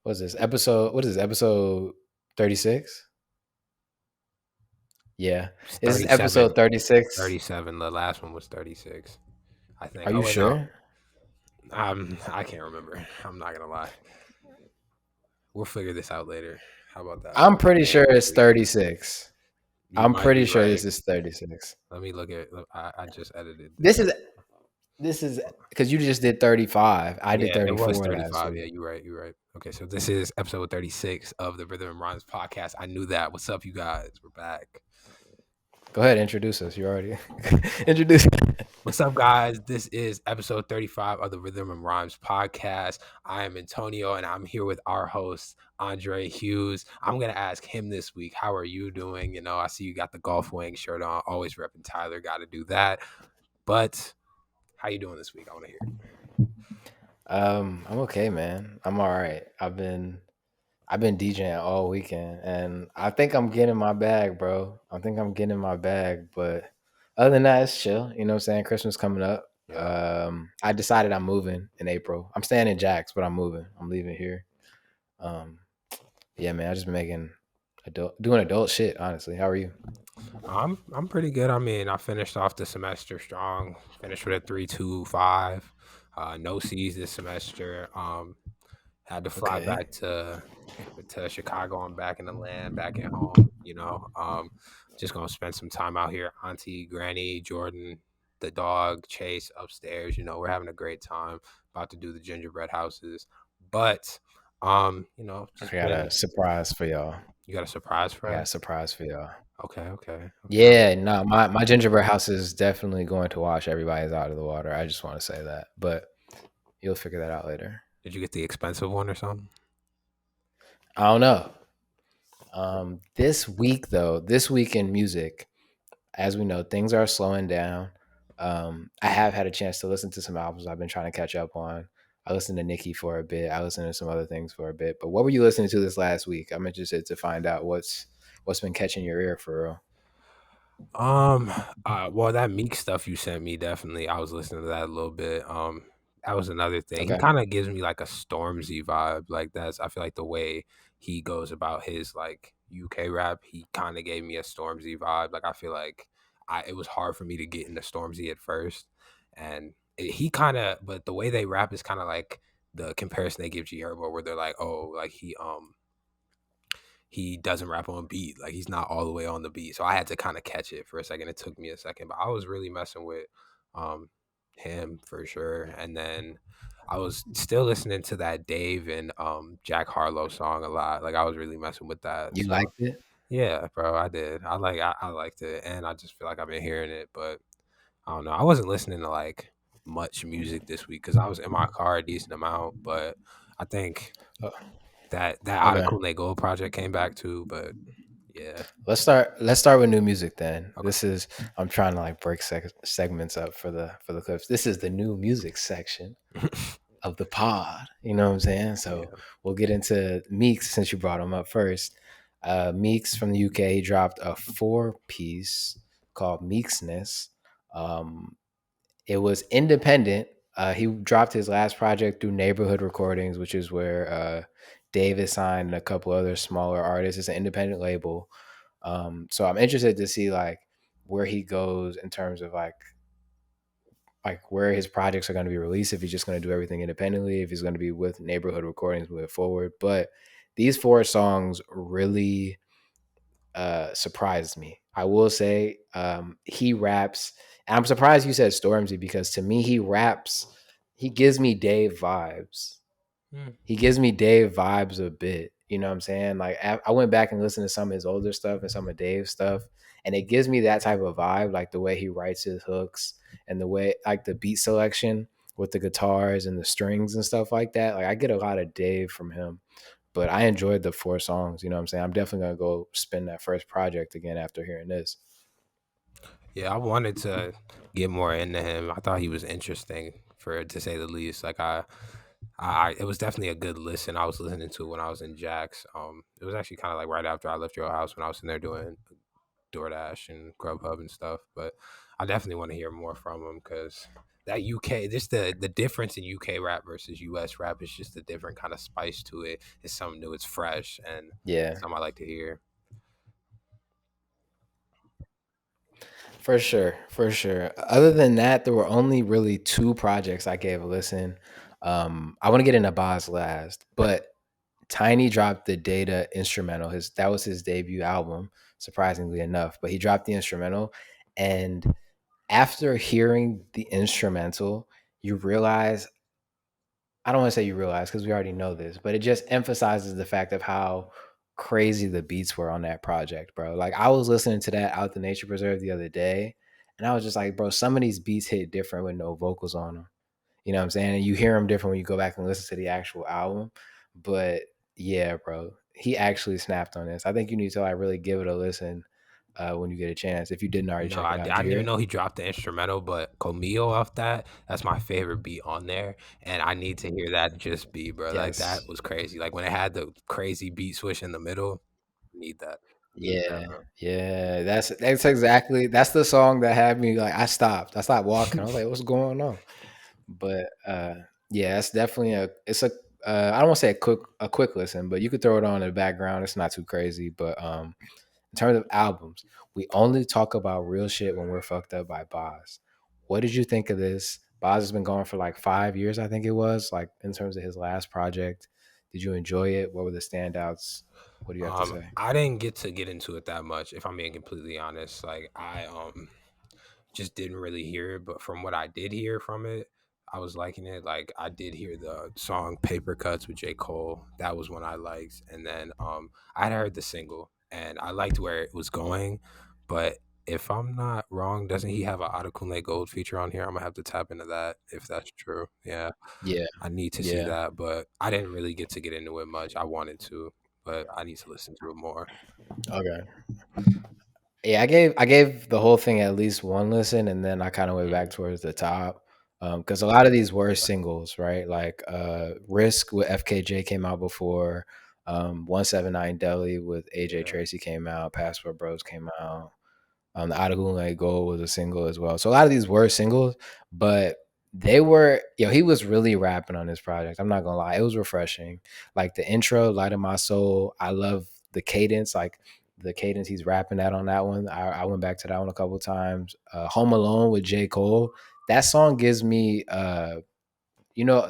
What's this episode? What is this, episode 36? Yeah. It's This is 37. episode 36. 37. The last one was 36, I think. Are Oh you wait, no. sure? I can't remember. I'm not gonna lie. We'll figure this out later. How about that? I'm pretty sure And it's 36. you I'm might pretty be sure right. this is 36. Let me look at. I just edited This this. is because you just did 35. I did Yeah, it was 34 last 35. week. Yeah, you're right. You're right. Okay, so this is episode 36 of the Rhythm and Rhymes podcast. I knew that. What's up, you guys? We're back. Go ahead, introduce us. You already introduced. What's up, guys? This is episode 35 of the Rhythm and Rhymes podcast. I am Antonio, and I'm here with our host, AJ Hughes. I'm going to ask him this week, how are you doing? You know, I see you got the golf wing shirt on, always repping Tyler, got to do that. But how you doing this week? I want to hear. I'm okay, man. I'm all right. I've been DJing all weekend, and I think I'm getting my bag, bro. I think I'm getting my bag, but other than that, it's chill. You know what I'm saying? Christmas coming up. Yeah. I decided I'm moving in April. I'm staying in Jax, but I'm moving. I'm leaving here. Yeah, man. I just been doing adult shit. Honestly, how are you? I'm pretty good. I mean, I finished off the semester strong. Finished with a 3.25. No C's this semester. Had to fly Okay. back to Chicago. I'm back in the land, back at home. You know, just gonna spend some time out here. Auntie, Granny, Jordan, the dog, Chase upstairs. You know, we're having a great time. About to do the gingerbread houses, but you know, I just got been. a surprise for y'all. You got a surprise for I got a us? surprise for y'all. Okay. Yeah, no, my gingerbread house is definitely going to wash everybody's out of the water. I just want to say that, but you'll figure that out later. Did you get the expensive one or something? I don't know. This week in music, as we know, things are slowing down. I have had a chance to listen to some albums I've been trying to catch up on. I listened to Nicki for a bit. I listened to some other things for a bit. But what were you listening to this last week? I'm interested to find out what's been catching your ear for real. Well, that Meek stuff you sent me, definitely. I was listening to that a little bit. That was another thing. He Okay. kind of gives me like a Stormzy vibe. Like I feel like the way he goes about his like UK rap, he kind of gave me a Stormzy vibe. Like I feel like it was hard for me to get into Stormzy at first, and he kind of, but the way they rap is kind of like the comparison they give G Herbo, where they're like, oh, like he doesn't rap on beat. Like he's not all the way on the beat. So I had to kind of catch it for a second. It took me a second, but I was really messing with um him for sure. And then I was still listening to that Dave and Jack Harlow song a lot. Like I was really messing with that. You So liked it? yeah, bro, I did. I liked it, and I just feel like I've been hearing it, but I don't know. I wasn't listening to like much music this week because I was in my car a decent amount, but I think Oh, that okay. Article Cool Gold project came back too, but yeah. Let's start with new music then. Okay. This is I'm trying to like break segments up for the clips. This is the new music section of the pod. You know what I'm saying? So Yeah. we'll get into Meekz since you brought him up first. Meekz from the UK dropped a 4-piece called Meeksness. It was independent. He dropped his last project through Neighborhood Recordings, which is where Dave is signed and a couple other smaller artists. It's an independent label. So I'm interested to see like where he goes in terms of like where his projects are going to be released, if he's just going to do everything independently, if he's going to be with Neighborhood Recordings moving forward. But these 4 songs really surprised me. I will say he raps, and I'm surprised you said Stormzy because to me he gives me Dave vibes. He gives me Dave vibes a bit. You know what I'm saying? Like I went back and listened to some of his older stuff and some of Dave's stuff, and it gives me that type of vibe, like the way he writes his hooks and the way like the beat selection with the guitars and the strings and stuff like that. Like I get a lot of Dave from him. But I enjoyed the 4 songs. You know what I'm saying? I'm definitely gonna go spin that first project again after hearing this. Yeah, I wanted to get more into him. I thought he was interesting to say the least. Like it was definitely a good listen. I was listening to it when I was in Jax. It was actually kind of like right after I left your house when I was in there doing DoorDash and Grubhub and stuff. But I definitely want to hear more from him because that UK, just the difference in UK rap versus US rap is just a different kind of spice to it. It's something new, it's fresh, and Yeah, something I like to hear. for sure, for sure. Other than that, there were only really two projects I gave a listen. I want to get into Boz last, but Tiny dropped the Data instrumental. His That was his debut album, surprisingly enough. But he dropped the instrumental, and after hearing the instrumental, you realize, I don't want to say you realize because we already know this, but it just emphasizes the fact of how crazy the beats were on that project, bro. Like I was listening to that Out the Nature Preserve the other day, and I was just like, bro, some of these beats hit different with no vocals on them. You know what I'm saying? And you hear them different when you go back and listen to the actual album. But yeah, bro, he actually snapped on this. I think you need to like really give it a listen when you get a chance. If you didn't already No, check it I out, did you didn't hear even it? know he dropped the instrumental, but Comio off that's my favorite beat on there, and I need to hear that just be, bro. Like Yes. that was crazy. Like when it had the crazy beat switch in the middle, need that. Need Yeah, that, yeah, that's exactly that's the song that had me like I stopped walking. I was like, what's going on? But yeah, it's definitely it's a I don't want to say a quick listen, but you could throw it on in the background. It's not too crazy. But in terms of albums, we only talk about real shit when we're fucked up by Boz. What did you think of this? Boz has been going for like 5 years, I think it was, like in terms of his last project. Did you enjoy it? What were the standouts? What do you have to say? I didn't get into it that much, if I'm being completely honest. Like I just didn't really hear it, but from what I did hear from it, I was liking it. Like I did hear the song Paper Cuts with J. Cole. That was one I liked. And then I had heard the single and I liked where it was going. But if I'm not wrong, doesn't he have a Adekunle Gold feature on here? I'm gonna have to tap into that if that's true. Yeah. Yeah, I need to see yeah. that, but I didn't really get into it much. I wanted to, but I need to listen to it more. Okay. Yeah, I gave the whole thing at least one listen, and then I kind of went back Mhm. towards the top because a lot of these were singles, right? Like "Risk" with FKJ came out before. 179 Deli with AJ Yeah. Tracy came out. Passport Bros came out. The Adegunle Gold was a single as well. So a lot of these were singles, but they were, he was really rapping on this project. I'm not gonna lie. It was refreshing. Like the intro, Light of My Soul. I love the cadence, like the cadence he's rapping at on that one. I went back to that one a couple times. Home Alone with J. Cole. That song gives me the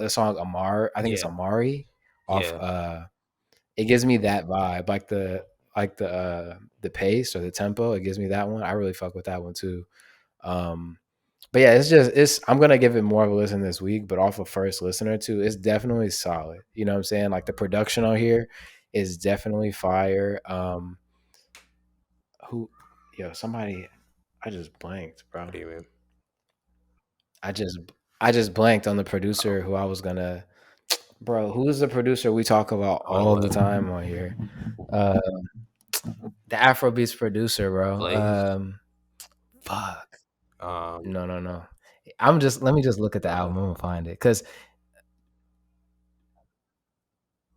song Amar, I think it's Yeah. Amari off Yeah. it gives me that vibe, like the pace or the tempo. It gives me that one. I really fuck with that one too. Um, but yeah, it's. I'm gonna give it more of a listen this week, but off of first listener too, it's definitely solid. You know what I'm saying? Like the production on here is definitely fire. Who, somebody, I just blanked, bro. What do you mean? I just I just blanked on the Oh, producer who I was gonna, bro. Who is the producer we talk about on all the what? time on here? Uh, the Afrobeats producer, bro. Blaze? Fuck. Um, No, no, no. Let me just look at the album. I'm gonna find it because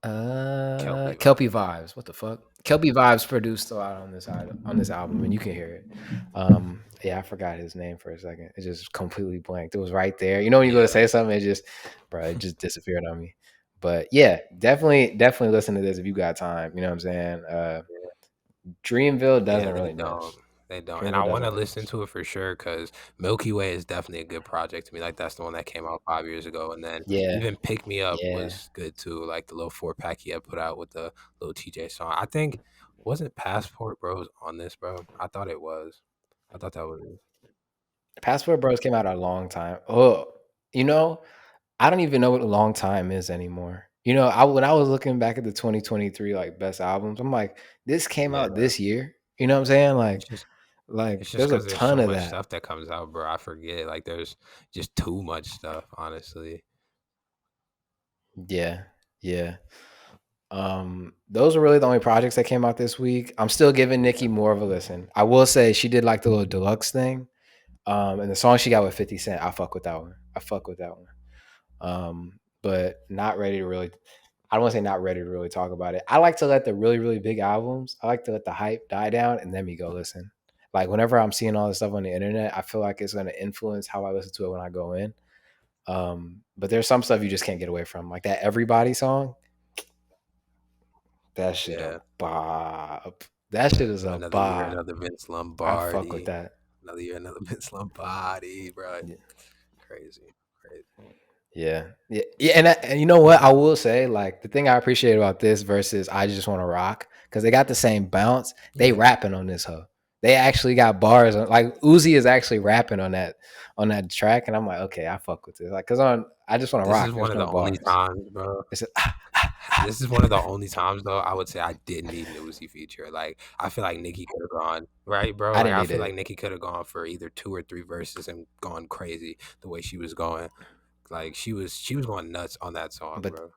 Kelpie Kelpie vibes. Vibes. What the fuck? Kelpie Vibes produced a lot on this album, and you can hear it. Yeah, I forgot his name for a second. It just completely blanked. It was right there. You know when you go to Yeah. say something, it just disappeared on me. But yeah, definitely listen to this if you got time. You know what I'm saying? Dreamville Yeah, doesn't they really don't. miss. They don't. And I Dreamville want doesn't to really listen miss. to it for sure because Milky Way is definitely a good project to me. Like that's the one that came out 5 years ago. And then Yeah, even Pick Me Up yeah. was good too. Like the little 4 pack he had put out with the little TJ song. I think wasn't Passport Bros on this, bro? I thought it was. I thought that was Passport Bros came out a long time. Oh, you know, I don't even know what a long time is anymore. When I was looking back at the 2023 like best albums, I'm like, this came out yeah. this year. You know what I'm saying? It's just Like it's just there's a because there's ton so of much that. stuff that comes out, bro. I forget. Like there's just too much stuff, honestly. Yeah, yeah. Those are really the only projects that came out this week. I'm still giving Nicki Yeah. more of a listen. I will say she did like the little deluxe thing. And the song she got with 50 Cent, I fuck with that one. I fuck with that one. But not ready to really. I don't want to say not ready to really talk about it. I like to let the really really big albums. I like to let the hype die down and then we go listen. Like whenever I'm seeing all this stuff on the internet, I feel like it's going to influence how I listen to it when I go in. But there's some stuff you just can't get away from, like that "Everybody" song. That shit a Yeah. bop. That shit is a Another year, bop. another Vince I fuck with Lombardi. that. Another year, another Vince Lombardi, bro. Yeah. Crazy, crazy. Yeah, yeah, yeah, and you know what? I will say, like, the thing I appreciate about this versus "I Just Want to Rock" because they got the same bounce. They Yeah. rapping on this hoe. They actually got bars. Like Uzi is actually rapping on that track, and I'm like, okay, I fuck with this. Like, cause on "I Just Want to This is Rock," one there's of no the only bars. times, bro. It's just, This is one of the only times though I would say I did need an Uzi feature. Like I feel like Nicki could have gone right, bro. I Like didn't I need feel like it, Nicki could have gone for either 2 or 3 verses and gone crazy the way she was going. Like she was going nuts on that song, but bro.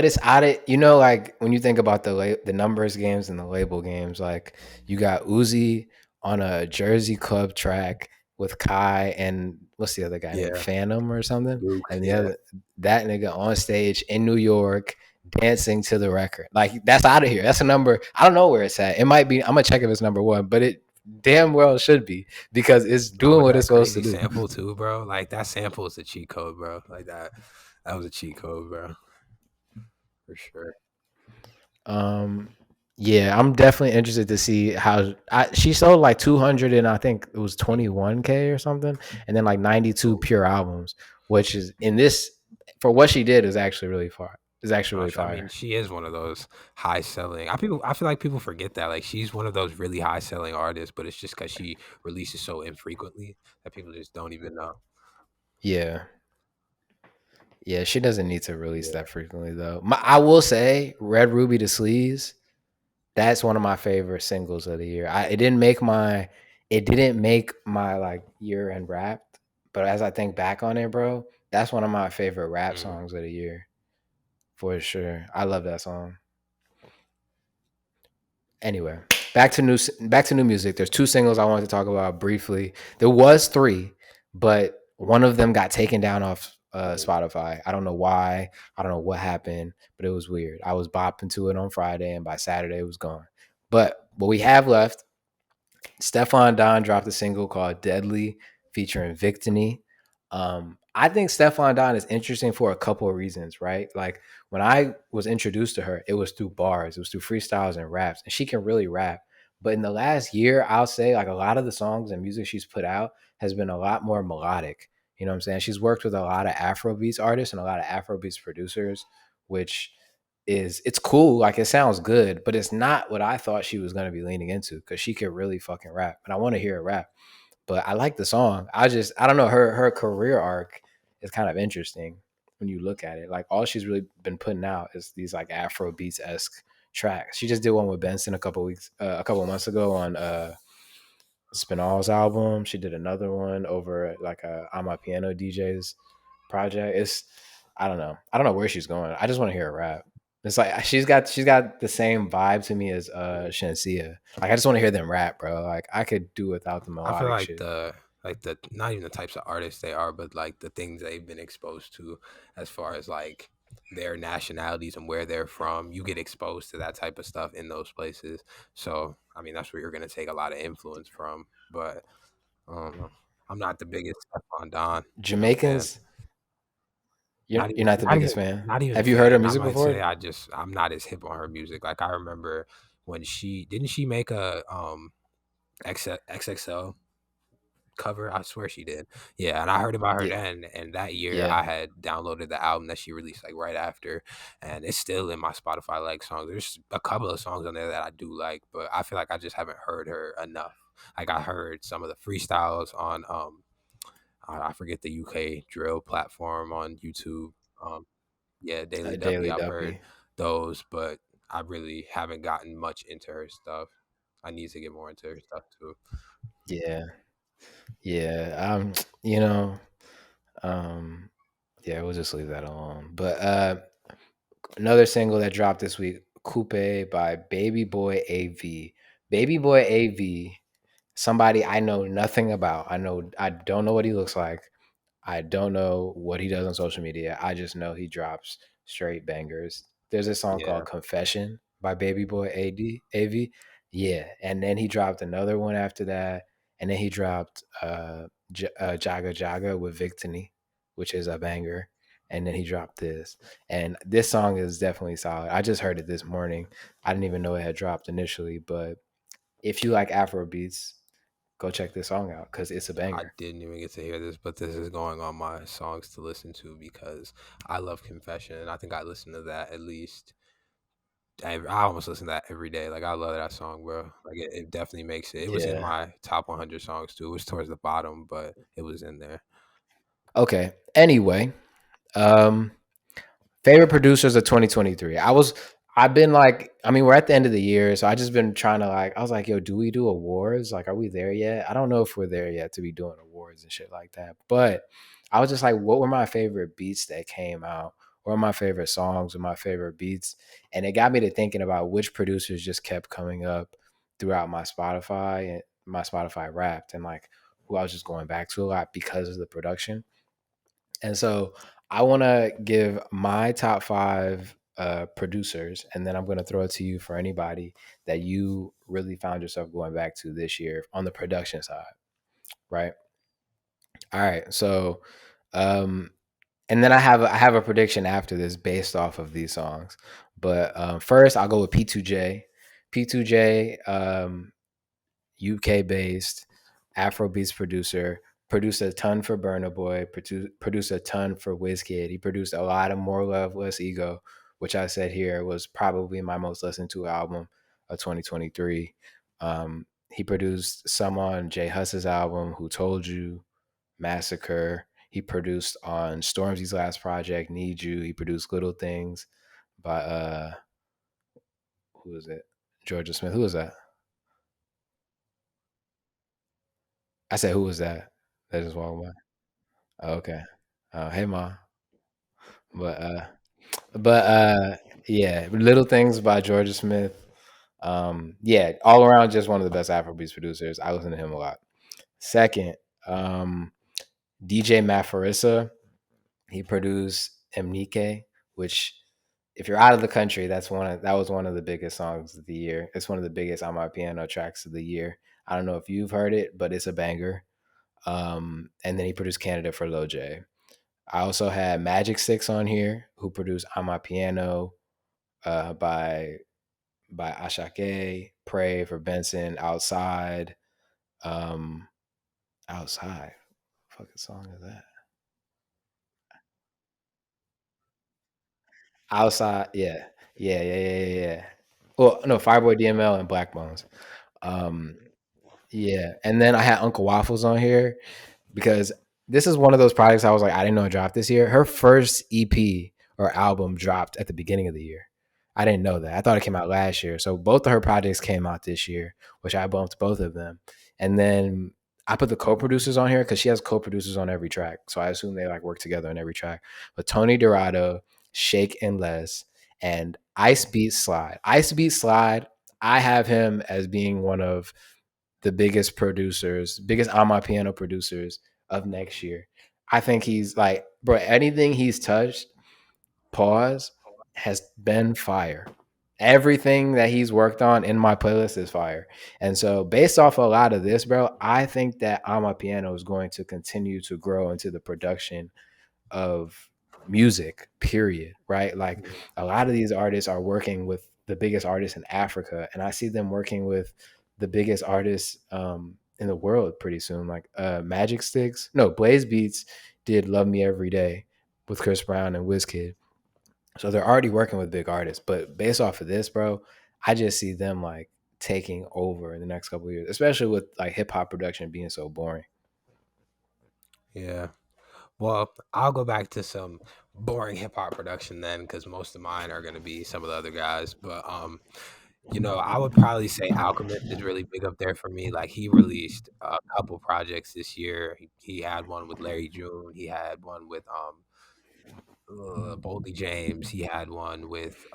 it's out of, like when you think about the numbers games and the label games, like you got Uzi on a Jersey Club track with Kai and what's the other guy named Yeah, Phantom or something, Luke. and the Yeah, other that nigga on stage in New York dancing to the record. Like that's out of here. That's a number. I don't know where it's at. It might be. I'm gonna check if it's number one, but it damn well should be because it's no, doing with what it's that supposed to crazy do. sample too, bro. Like that sample is a cheat code, bro. Like that was a cheat code, bro, for sure. Um, yeah, I'm definitely interested to see how she sold like 200 and I think it was 21K or something, and then like 92 Cool. pure albums, which is in this for what she did is actually really far. Is actually really Gosh, I mean, fire. she is one of those high selling. I feel like people forget that. Like she's one of those really high selling artists, but it's just because she releases so infrequently that people just don't even know. Yeah, yeah, she doesn't need to release Yeah. that frequently though. I will say, Red Ruby to Sleaze. That's one of my favorite singles of the year. It didn't make my like year end rap, but as I think back on it, bro, that's one of my favorite rap Mhm. songs of the year for sure. I love that song. Anyway, back to new music. There's two singles I wanted to talk about briefly. There was three, but one of them got taken down off Mhm. Spotify. I don't know why. I don't know what happened, but it was weird. I was bopping to it on Friday, and by Saturday it was gone. But what we have left, Stefflon Don dropped a single called Deadly featuring Victony. I think Stefflon Don is interesting for a couple of reasons, right? Like when I was introduced to her, it was through bars, it was through freestyles and raps, and she can really rap. But in the last year, I'll say like a lot of the songs and music she's put out has been a lot more melodic. You know what I'm saying? She's worked with a lot of Afrobeats artists and a lot of Afrobeats producers, which it's cool. Like it sounds good, but it's not what I thought she was going to be leaning into because she could really fucking rap, and I want to hear her rap. But I like the song. I don't know, her career arc is kind of interesting when you look at it. Like all she's really been putting out is these like Afro beats esque tracks. She just did one with Benson a couple months ago on Spinall's album. She did another one over like on my piano DJ's project. I don't know where she's going. I just want to hear her rap. It's like she's got the same vibe to me as Shensia. Like I just want to hear them rap, bro. Like I could do without the I feel melodic shit. like the not even the types of artists they are, but like the things they've been exposed to as far as like their nationalities and where they're from. You get exposed to that type of stuff in those places. So I mean that's where you're gonna take a lot of influence from. But um, I'm not the biggest Stephon Don, fan. Jamaicans, Not you're even, not the not biggest even, fan. not even a Have you heard her fan. I music might say before? I'm not as hip on her music. Like I remember when she didn't she make a XXL cover. I swear she did. Yeah, and I heard about her Yeah, then, and that year yeah. I had downloaded the album that she released like right after, and it's still in my Spotify like songs. There's a couple of songs on there that I do like, but I feel like I just haven't heard her enough. Like I heard some of the freestyles on I forget the UK drill platform on YouTube. Um, yeah, Daily Duppy. Daily I've heard Duppy. those, but I really haven't gotten much into her stuff. I need to get more into her stuff too. Yeah, yeah. You know, um, yeah. We'll just leave that alone. But another single that dropped this week, "Coupe" by Babyboy AV. Babyboy AV, somebody I know nothing about. I don't know what he looks like. I don't know what he does on social media. I just know he drops straight bangers. There's a song Yeah, called "Confession" by Babyboy AV. Yeah, and then he dropped another one after that, and then he dropped Jaga Jaga with Victony, which is a banger, and then he dropped this, and this song is definitely solid. I just heard it this morning. I didn't even know it had dropped initially, but if you like Afro beats, go check this song out because it's a I banger. didn't even get to hear this, but this is going on my songs to listen to because I love Confession. I think I listen to that at least. I almost listen to that every day. Like I love that song, bro. Like it definitely makes it. It was in Yeah. my top 100 songs too. It was towards the bottom, but it was in there. Okay. Anyway, um, favorite producers of 2023. I've been like, I mean, we're at the end of the year, so I just been trying to like, I was like, yo, do we do awards? Like, are we there yet? I don't know if we're there yet to be doing awards and shit like that. But I was just like, what were my favorite beats that came out? What are my favorite songs or my favorite beats? And it got me to thinking about which producers just kept coming up throughout my Spotify and my Spotify Wrapped, and like who I was just going back to a lot because of the production. And so I want to give my top five producers, and then I'm going to throw it to you for anybody that you really found yourself going back to this year on the production side, right? All right. So, um, and then I have a prediction after this based off of these songs. But first, I'll go with P2J. P2J, UK based Afrobeats producer. Produced a ton for Burna Boy. Produced a ton for Wizkid. He produced a lot of More Love, Less Ego, which I said here was probably my most listened to album of 2023. He produced some on Jay Huss's album, Who Told You, Massacre. He produced on Stormzy's last project, Need You. He produced Little Things by who is it? Georgia Smith. Who was that? I said, who was that? That just walked by. Oh, okay. Hey ma. But yeah, Little Things by Georgia Smith. Yeah, all around just one of the best Afrobeats producers. I listen to him a lot. Second, um, DJ Mafarissa. He produced Mnike, which if you're out of the country, that was one of the biggest songs of the year. It's one of the biggest on my piano tracks of the year. I don't know if you've heard it, but it's a banger. And then he produced Canada for Lil J. I also had Magic Six on here, who produced On My Piano uh, by by Ashake, Pray for Benson, Outside, um, Outside. What fucking song is that? Outside, yeah, yeah. Well, no, Fireboy DML and Black Bones. Um, yeah, and then I had Uncle Waffles on here because this is one of those projects I was like, I didn't know it dropped this year. Her first EP or album dropped at the beginning of the year. I didn't know that. I thought it came out last year. So both of her projects came out this year, which I bumped both of them. And then I put the co-producers on here because she has co-producers on every track. So I assume they like work together on every track. But Tony Dorado, Shake and Les, and Ice Beat Slide. Ice Beat Slide, I have him as being one of the biggest producers, biggest on my piano producers of next year. I think he's like, bro, anything he's touched, pause, has been fire. Everything that he's worked on in my playlist is fire. And so, based off a lot of this, bro, I think that on my piano is going to continue to grow into the production of music, period, right? Like a lot of these artists are working with the biggest artists in Africa, and I see them working with the biggest artists in the world pretty soon. Like Magic Sticks, no, Blaze Beats did "Love Me Every Day" with Chris Brown and Wizkid, so they're already working with big artists. But based off of this, bro, I just see them like taking over in the next couple of years, especially with like hip hop production being so boring. Yeah. Well, I'll go back to some boring hip hop production then, because most of mine are gonna be some of the other guys. But I would probably say Alchemist is really big up there for me. Like he released a couple projects this year. He had one with Larry June. He had one with Boldy James. He had one with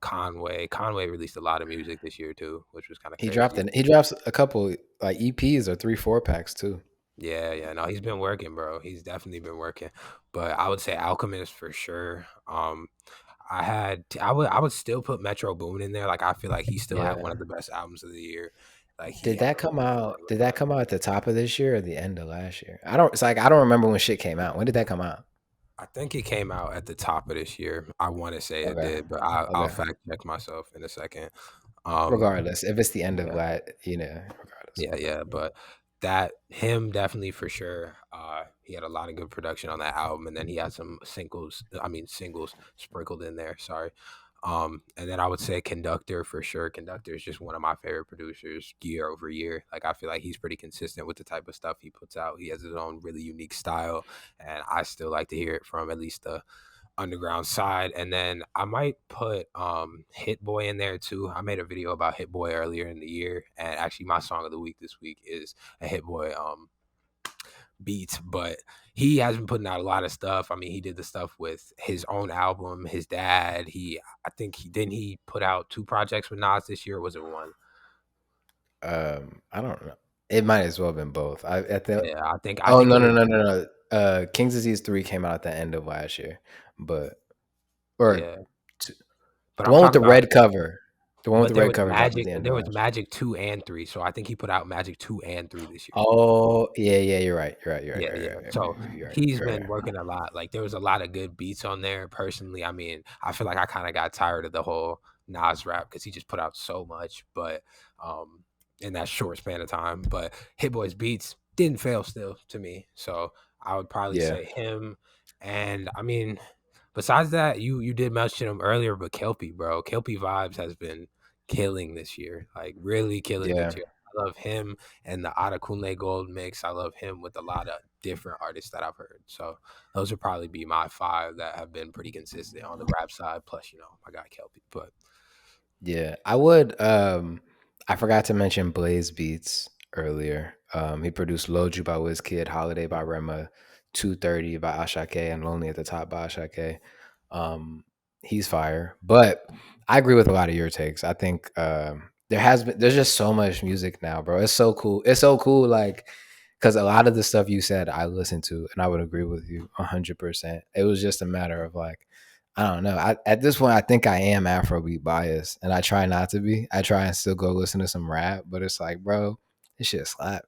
Conway. Conway released a lot of music this year too, which was kind of crazy. He drops a couple like EPs or 3 4 packs too. Yeah, yeah. No, he's been working, bro. He's definitely been working. But I would say Alchemist for sure. I would still put Metro Boomin in there. Like I feel like he still had one Yeah. of the best albums of the year. Like he Did had that a come really good out? run with Did that that. come out at the top of this year or the end of last year? I don't. It's like I don't remember when shit came out. When did that come out? I think it came out at the top of this year. I want to say it Okay. did, but I'll Okay. fact check myself in a second. Regardless, if it's the end of Yeah. that, regardless. Yeah, yeah, but that him definitely for sure. He had a lot of good production on that album, and then he had some singles sprinkled in there. Sorry. And then I would say Conductor for sure. Conductor is just one of my favorite producers year over year. Like I feel like he's pretty consistent with the type of stuff he puts out. He has his own really unique style, and I still like to hear it from at least the underground side. And then I might put Hit Boy in there too. I made a video about Hit Boy earlier in the year, and actually my song of the week this week is a Hit Boy beat. But he has been putting out a lot of stuff. I mean, he did the stuff with his own album, his dad. I think he put out 2 projects with Nas this year, or was it one? I don't know. It might as well have been both. I at the Yeah, I Oh think no it no was. no no no. King's Disease 3 came out at the end of last year, but or Yeah, t- but the I'm one with talking the about. red cover. The one with But the there red was cover dropped at Magic. the end of There was last year. Magic 2 and 3. So I think he put out Magic 2 and 3 this year. Oh yeah yeah, you're right. You're right. You're right. Yeah, You're right. yeah. You're right. So You're right. he's You're right. been working a lot. Like there was a lot of good beats on there. Personally, I mean, I feel like I kind of got tired of the whole Nas rap because he just put out so much, but in that short span of time. But Hit Boy's beats didn't fail still to me. So I would probably Yeah. say him. And I mean, besides that, you did mention him earlier, but KUPE, bro, KUPE Vibes has been killing this year, like really killing Yeah. this year. I love him and the Adekunle Gold mix. I love him with a lot of different artists that I've heard. So those would probably be my 5 that have been pretty consistent on the rap side. Plus, my guy KUPE. But Yeah, I would. I forgot to mention Blaze Beats earlier. He produced "Loju" by Wizkid, "Holiday" by Rema, "230" by Ashake, and "Lonely at the Top" by Ashake. He's fire, but I agree with a lot of your takes. I think there's just so much music now, bro. It's so cool. It's so cool, like because a lot of the stuff you said I listened to, and I would agree with you 100%. It was just a matter of like I don't know. At this point, I think I am Afrobeat biased, and I try not to be. I try and still go listen to some rap, but it's like, bro, this shit slap.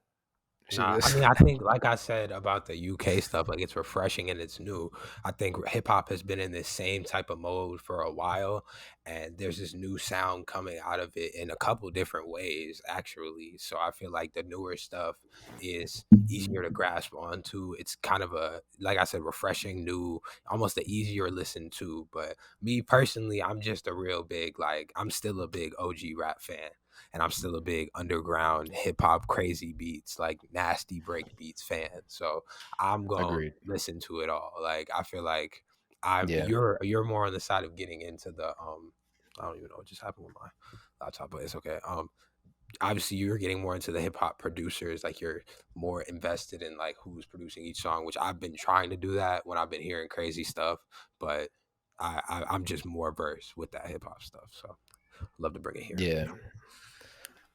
Shit nah, I just mean, I think, like I said about the UK stuff, like it's refreshing and it's new. I think hip hop has been in this same type of mode for a while, and there's this new sound coming out of it in a couple different ways, actually. So I feel like the newer stuff is easier to grasp onto. It's kind of like I said, refreshing, new, almost the easier listen to. But me personally, I'm just a real big, like, I'm still a big OG rap fan, and I'm still a big underground hip hop crazy beats, like nasty break beats fan. So I'm gonna agreed. listen to it all. Like I feel like I'm Yeah, you're more on the side of getting into the I don't even know what just happened with my laptop, but it's okay. Obviously you're getting more into the hip hop producers, like you're more invested in like who's producing each song, which I've been trying to do that when I've been hearing crazy stuff, but I'm just more versed with that hip hop stuff. So love to bring it here. yeah.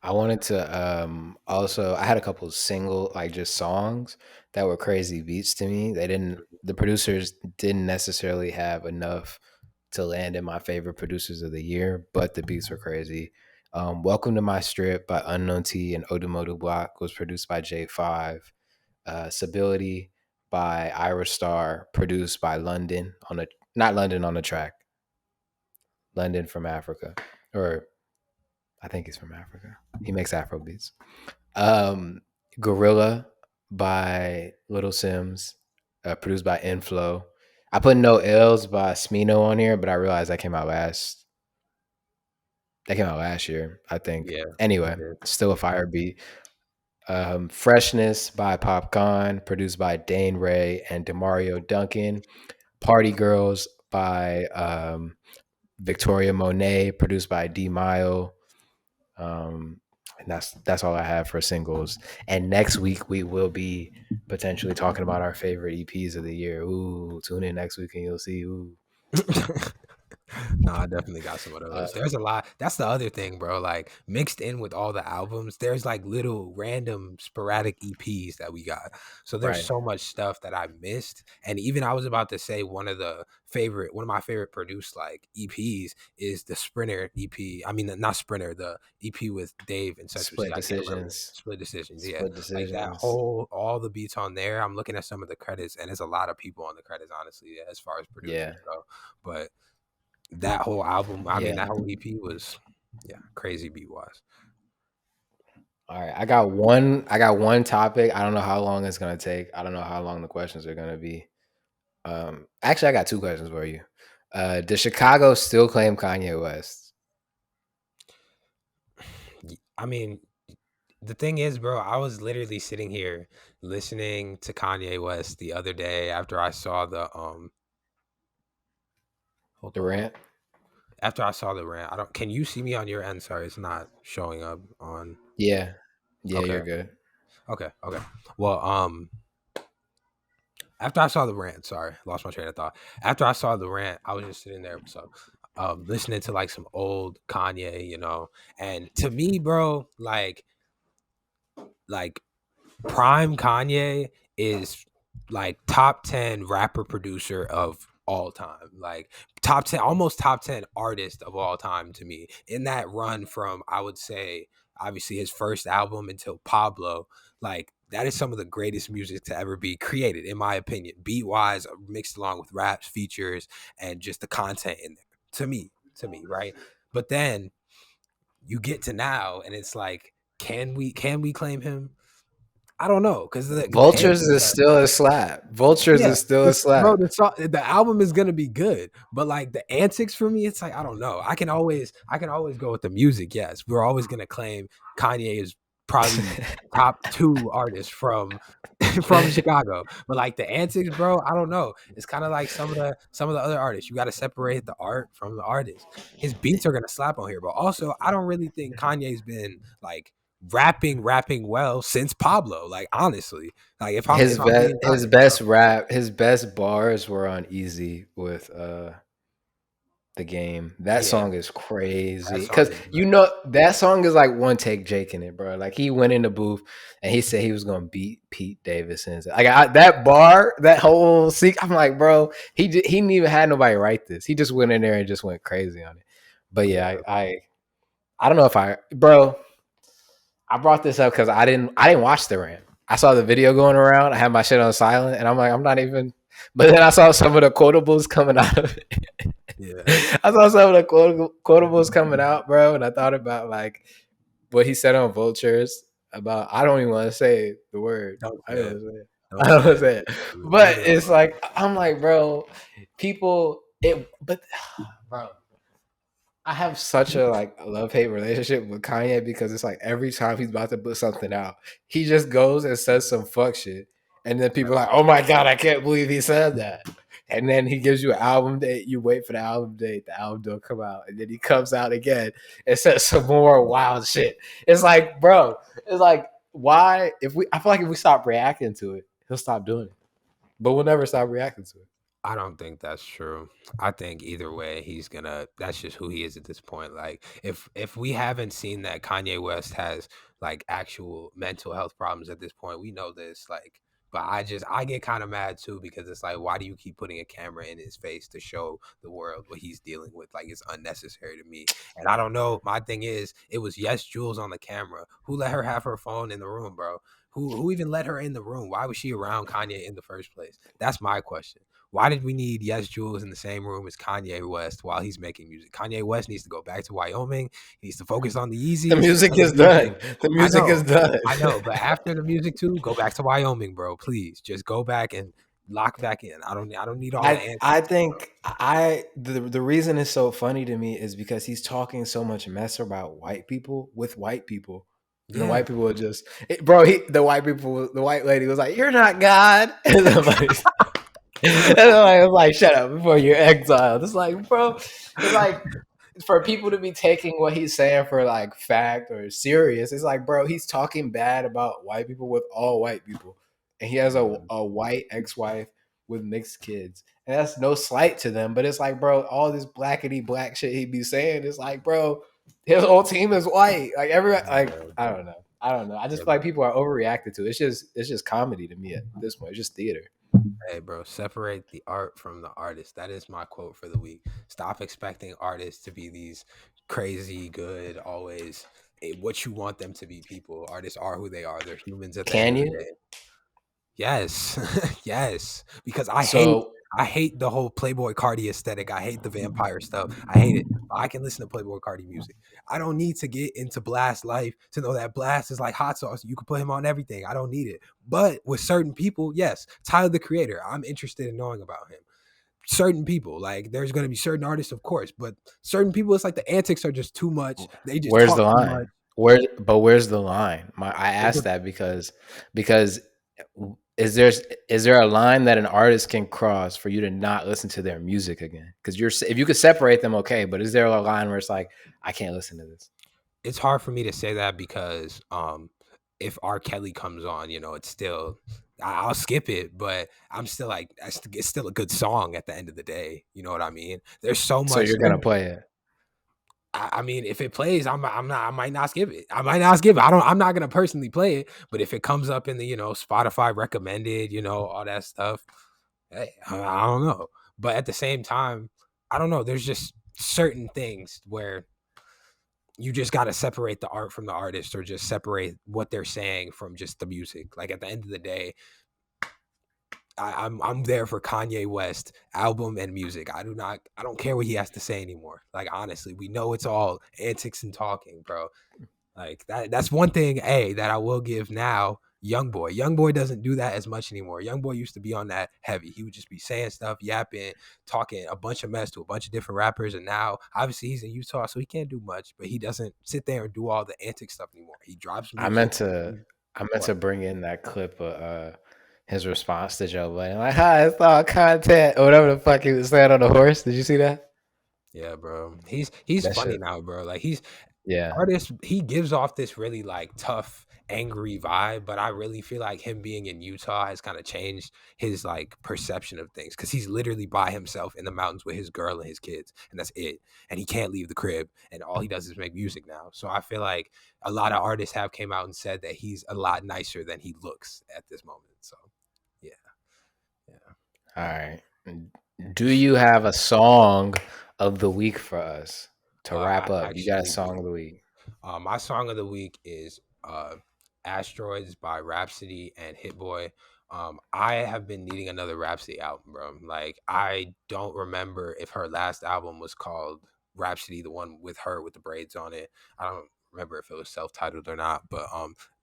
I wanted to also I had a couple single like just songs that were crazy beats to me. The producers didn't necessarily have enough to land in my favorite producers of the year, but the beats were crazy. Welcome to My Strip by Unknown T and Odumodu Block was produced by J5. Stability by Ira Star, produced by London on a not London on the track. London from Africa. Or I think he's from Africa. He makes Afro beats. Um, Gorilla by Little Sims, produced by Inflow. I put No L's by Smino on here, but I realized that came out last. That came out last year, I think. Yeah, it Anyway, did. still a fire beat. Freshness by Popcorn, produced by Dane Ray and Demario Duncan. Party Girls by Victoria Monet, produced by D Mile. And that's all I have for singles. And next week we will be potentially talking about our favorite EPs of the year. Ooh, tune in next week and you'll see. Ooh, No, I definitely got some of Uh, those. There's a lot. That's the other thing, bro. Like mixed in with all the albums, there's like little random sporadic EPs that we got. So there's right. so much stuff that I missed. And even I was about to say one of my favorite produced like EPs is the Sprinter EP. I mean, not Sprinter, the EP with Dave and Central C. Split I can't remember. decisions. Split Decisions. Yeah. Split Like that decisions. whole, all the beats on there. I'm looking at some of the credits and there's a lot of people on the credits, honestly, as far as Yeah. producers go. But that whole album, I mean, Yeah. that whole EP was, yeah, crazy beat wise. All right. I got one topic. I don't know how long it's gonna take. I don't know how long the questions are gonna be. Actually I got two questions for you. Does Chicago still claim Kanye West? I mean, the thing is, bro, I was literally sitting here listening to Kanye West the other day after I saw hold The on. rant? After I saw the rant. I don't Can you see me on your end? Sorry, it's not showing up on. Yeah. Yeah, Okay. you're good. Okay. Well, after I saw the rant, sorry, lost my train of thought. After I saw the rant, I was just sitting there, so listening to like some old Kanye, and to me, bro, like prime Kanye is like top 10 rapper producer of all time. Like top 10, almost top 10 artist of all time to me. In that run from, I would say, obviously his first album until Pablo, like that is some of the greatest music to ever be created, in my opinion. Beat wise, mixed along with raps, features, and just the content in there. To me, right? But then you get to now and it's like, can we claim him? I don't know because the Vultures antics is are, still a slap. Vultures yeah. is still a This, bro, slap. the album is gonna be good, but like the antics for me, it's like I don't know. I can always go with the music. Yes, we're always gonna claim Kanye is probably top two artists from from Chicago, but like the antics, bro, I don't know. It's kind of like some of the other artists. You got to separate the art from the artist. His beats are gonna slap on here, but also I don't really think Kanye's been like rapping well since Pablo. Like honestly, like if I'm being His honest, bro. best rap, his best bars were on Easy with the game. That Yeah, song is that crazy song because is you good. know that song is like one take Jake in it, bro. Like he went in the booth and he said he was gonna beat Pete Davidson. Like that bar, that whole seek. I'm like, bro, he didn't even had nobody write this. He just went in there and just went crazy on it. But yeah, Yeah, I don't know if bro. I brought this up because I didn't watch the rant. I saw the video going around. I had my shit on silent, and I'm like, I'm not even. But then I saw some of the quotables coming out of it. yeah. I saw some of the quotables coming out, bro, and I thought about like what he said on Vultures about. I don't even want to say the word. Don't I say don't it. want to say it. I Don't don't say want to it. say it. Leave But it it's alone. like I'm like, bro, people. But bro, I have such a like love hate relationship with Kanye because it's like every time he's about to put something out, he just goes and says some fuck shit, and then people are like, "Oh my god, I can't believe he said that." And then he gives you an album date. You wait for the album date. The album don't come out, and then he comes out again and says some more wild shit. It's like, bro, it's like why? If we, I feel like if we stop reacting to it, he'll stop doing it. But we'll never stop reacting to it. I don't think that's true. I think either way, he's gonna. That's just who he is at this point. Like, if we haven't seen that Kanye West has like actual mental health problems at this point, we know this. Like, but I get kind of mad too because it's like, why do you keep putting a camera in his face to show the world what he's dealing with? Like, it's unnecessary to me. And I don't know. My thing is, it was Yes Jules on the camera. Who let her have her phone in the room, bro? Who even let her in the room? Why was she around Kanye in the first place? That's my question. Why did we need Yes Jules in the same room as Kanye West while he's making music? Kanye West needs to go back to Wyoming. He needs to focus on the The Yeezys music and the is music. done. The I music is know, done. I know, but after the music too, go back to Wyoming, bro. Please, just go back and lock back in. I don't need all the I antics. think the reason it's so funny to me is because he's talking so much mess about white people with white people. And the Yeah, white people are just bro, the white lady was like, "You're not God." And somebody was like, "Shut up before you're exiled." It's like, bro, it's like for people to be taking what he's saying for like fact or serious, it's like, bro, he's talking bad about white people with all white people. And he has mhm, a white ex-wife. with mixed kids. And that's no slight to them, but it's like, bro, all this blackety black shit he be saying, it's like, bro, his whole team is white. Like everybody, Yeah, like bro. I don't know. I don't know. I Yeah, just feel like bro. people are overreacted to it. It's just comedy to me at this point. It's just theater. Hey, bro, separate the art from the artist. That is my quote for the week. Stop expecting artists to be these crazy good, always what you want them to be people. Artists are who they are. They're humans at the end Can of the you? day. Yes. Yes. Because So I hate the whole Playboy Cardi aesthetic. I hate the vampire stuff. I hate it. But I can listen to Playboy Cardi music. I don't need to get into Blast life to know that Blast is like hot sauce. You can put him on everything. I don't need it. But with certain people, yes, Tyler the Creator, I'm interested in knowing about him. Certain people, like there's going to be certain artists, of course, but certain people, it's like the antics are just too much. They just where's talk the too much. line? Where's the line? I There's a asked that because is there a line that an artist can cross for you to not listen to their music again? Because if you could separate them, okay, but is there a line where it's like I can't listen to this? it's hard for me to say that because if R. Kelly comes on, it's still I'll skip it, but I'm still like it's still a good song at the end of the day. You know what I mean? There's so So much. you're gonna play it. I mean, if it plays, I'm not. I might not skip it. I might not skip it. I don't. I'm not gonna personally play it, but if it comes up in the Spotify recommended, all that stuff, hey, I don't know. But at the same time, I don't know. There's just certain things where you just got to separate the art from the artist or just separate what they're saying from just the music. Like at the end of the day, I'm there for Kanye West album and music. I don't care what he has to say anymore. Like honestly, we know it's all antics and talking, bro. Like that's one thing, that I will give now. Young boy doesn't do that as much anymore. Young boy used to be on that heavy. He would just be saying stuff, yapping, talking a bunch of mess to a bunch of different rappers. And now, obviously, he's in Utah, so he can't do much. But he doesn't sit there and do all the antic stuff anymore. He drops I music. meant to I meant What? to bring in that clip of his response to Joe Budden, like, "Hi, it's all content," or whatever the fuck he was saying on the horse. Did you see that? Yeah, bro. He's That funny shit. now, bro. Like Yeah, artist, he gives off this really like tough, angry vibe, but I really feel like him being in Utah has kind of changed his like perception of things because he's literally by himself in the mountains with his girl and his kids, and that's it. And he can't leave the crib, and all he does is make music now. So I feel like a lot of artists have came out and said that he's a lot nicer than he looks at this moment. So yeah, yeah. all right. Do you have a song of the week for us to I wrap up? You got a actually song of do. the week. My song of the week is Asteroids by Rhapsody and Hit Boy. I have been needing another Rhapsody album, bro. Like, I don't remember if her last album was called Rhapsody, the one with her with the braids on it. I don't remember if it was self-titled or not, but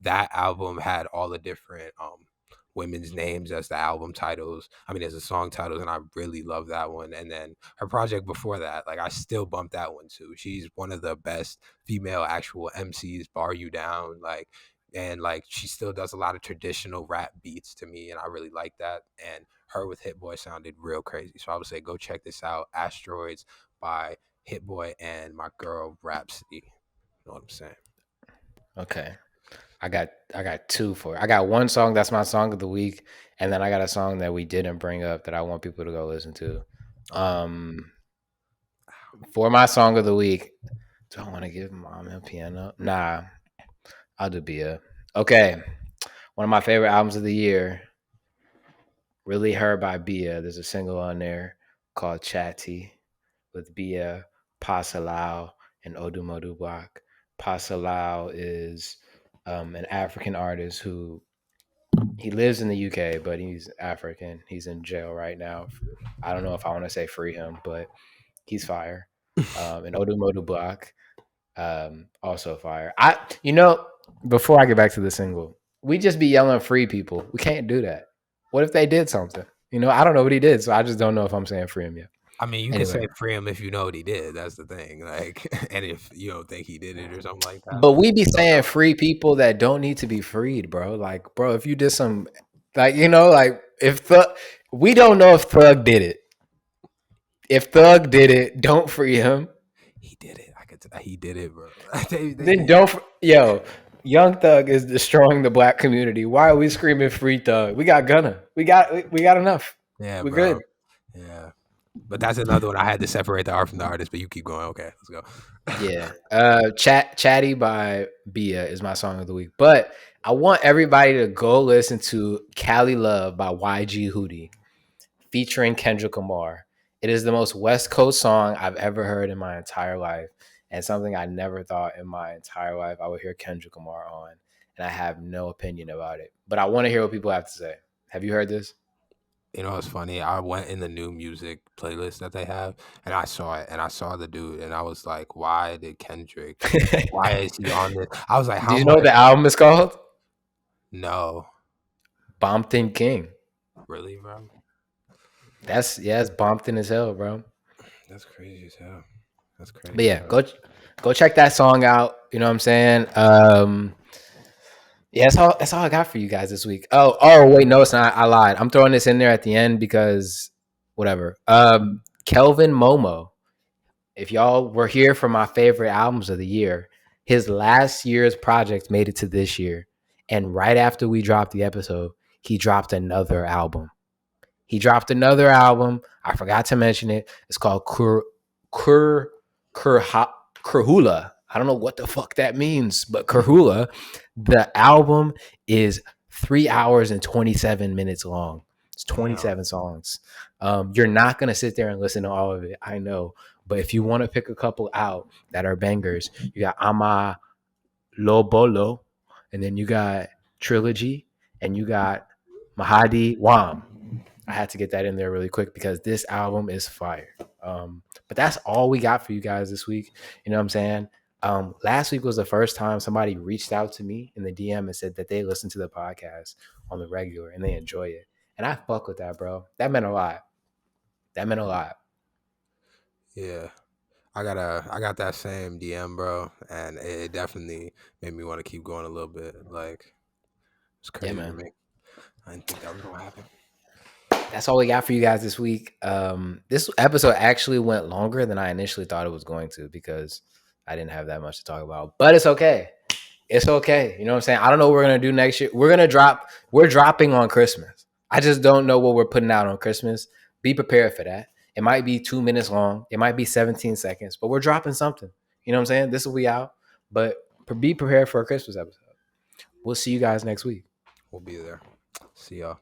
that album had all the different women's names as the album titles. I mean, as the song titles, and I really love that one. And then her project before that, like I still bump that one too. She's one of the best female actual MCs, bar you down, like, and like she still does a lot of traditional rap beats to me, and I really like that. And her with Hit Boy sounded real crazy. So I would say go check this out, Asteroids by Hit Boy and my girl Rhapsody. You know what I'm saying? Okay. I got two for it. I got one song that's my song of the week, and then I got a song that we didn't bring up that I want people to go listen to. Okay. For my song of the week, do I want to give Mom a piano? Nah, I'll do Bia. Okay. One of my favorite albums of the year, Really Her by Bia. There's a single on there called Chatty with Bia, Pasalau, and Odumodu Black. Pasalau is an African artist who he lives in the UK, but he's African. He's in jail right now. I don't know if I want to say free him, but he's fire. And Odumodu Black, also fire. Before I get back to the single, we just be yelling free people. We can't do that. What if they did something? I don't know what he did, so I just don't know if I'm saying free him yet. I mean, you can Anyway, say free him if you know what he did. That's the thing. Like, and if you don't think he did it or something like that, but we be you don't saying know. free people that don't need to be freed, bro. Like, bro, if you did some, like if we don't know if Thug did it. If Thug did it, don't free him. He did it. He did it, bro. Then don't. Yo, Young Thug is destroying the black community. Why are we screaming free Thug? We got Gunna. We got enough. Yeah, We're bro. good. Yeah. But that's another one I had to separate the art from the artist, but you keep going. Okay, let's go. Yeah. Chatty by Bia is my song of the week. But I want everybody to go listen to Cali Love by YG Hootie featuring Kendrick Lamar. It is the most West Coast song I've ever heard in my entire life, and something I never thought in my entire life I would hear Kendrick Lamar on. And I have no opinion about it. But I want to hear what people have to say. Have you heard this? You know, it's funny. I went in the new music playlist that they have, and I saw it, and I saw the dude, and I was like, "Why did Kendrick? Why is he on this?" I was like, Do "How you know what much?" the album is called? No, Bompton King. really, bro. It's Bompton as hell, bro. That's crazy as hell. That's But crazy as yeah, hell. go check that song out. You know what I'm saying? Yeah, that's all I got for you guys this week. Oh wait, no, it's not. I lied. I'm throwing this in there at the end because whatever. Kelvin Momo. If y'all were here for my favorite albums of the year, his last year's project made it to this year. And right after we dropped the episode, he dropped another album. He dropped another album. I forgot to mention it. It's called Kur Kurhula. I don't know what the fuck that means, but Kurhula. The album is 3 hours and 27 minutes long. It's Damn. 27 songs. You're not gonna sit there and listen to all of it. I know, but if you want to pick a couple out that are bangers, you got Ama Lobolo, and then you got Trilogy, and you got Mahadi Wam. I had to get that in there really quick because this album is fire. But that's all we got for you guys this week. You know what I'm saying? Last week was the first time somebody reached out to me in the DM and said that they listen to the podcast on the regular and they enjoy it. And I fuck with that, bro. That meant a lot. That meant a lot. Yeah. I got that same DM, bro, and it definitely made me want to keep going a little bit. Like, it's Yeah, crazy to man. me. I didn't think that was gonna happen. That's all we got for you guys this week. This episode actually went longer than I initially thought it was going to because I didn't have that much to talk about. But it's okay. It's okay. You know what I'm saying? I don't know what we're gonna do next year. We're dropping on Christmas. I just don't know what we're putting out on Christmas. Be prepared for that. It might be 2 minutes long. It might be 17 seconds, but we're dropping something. You know what I'm saying? This will be out. But be prepared for a Christmas episode. We'll see you guys next week. We'll be there. See y'all.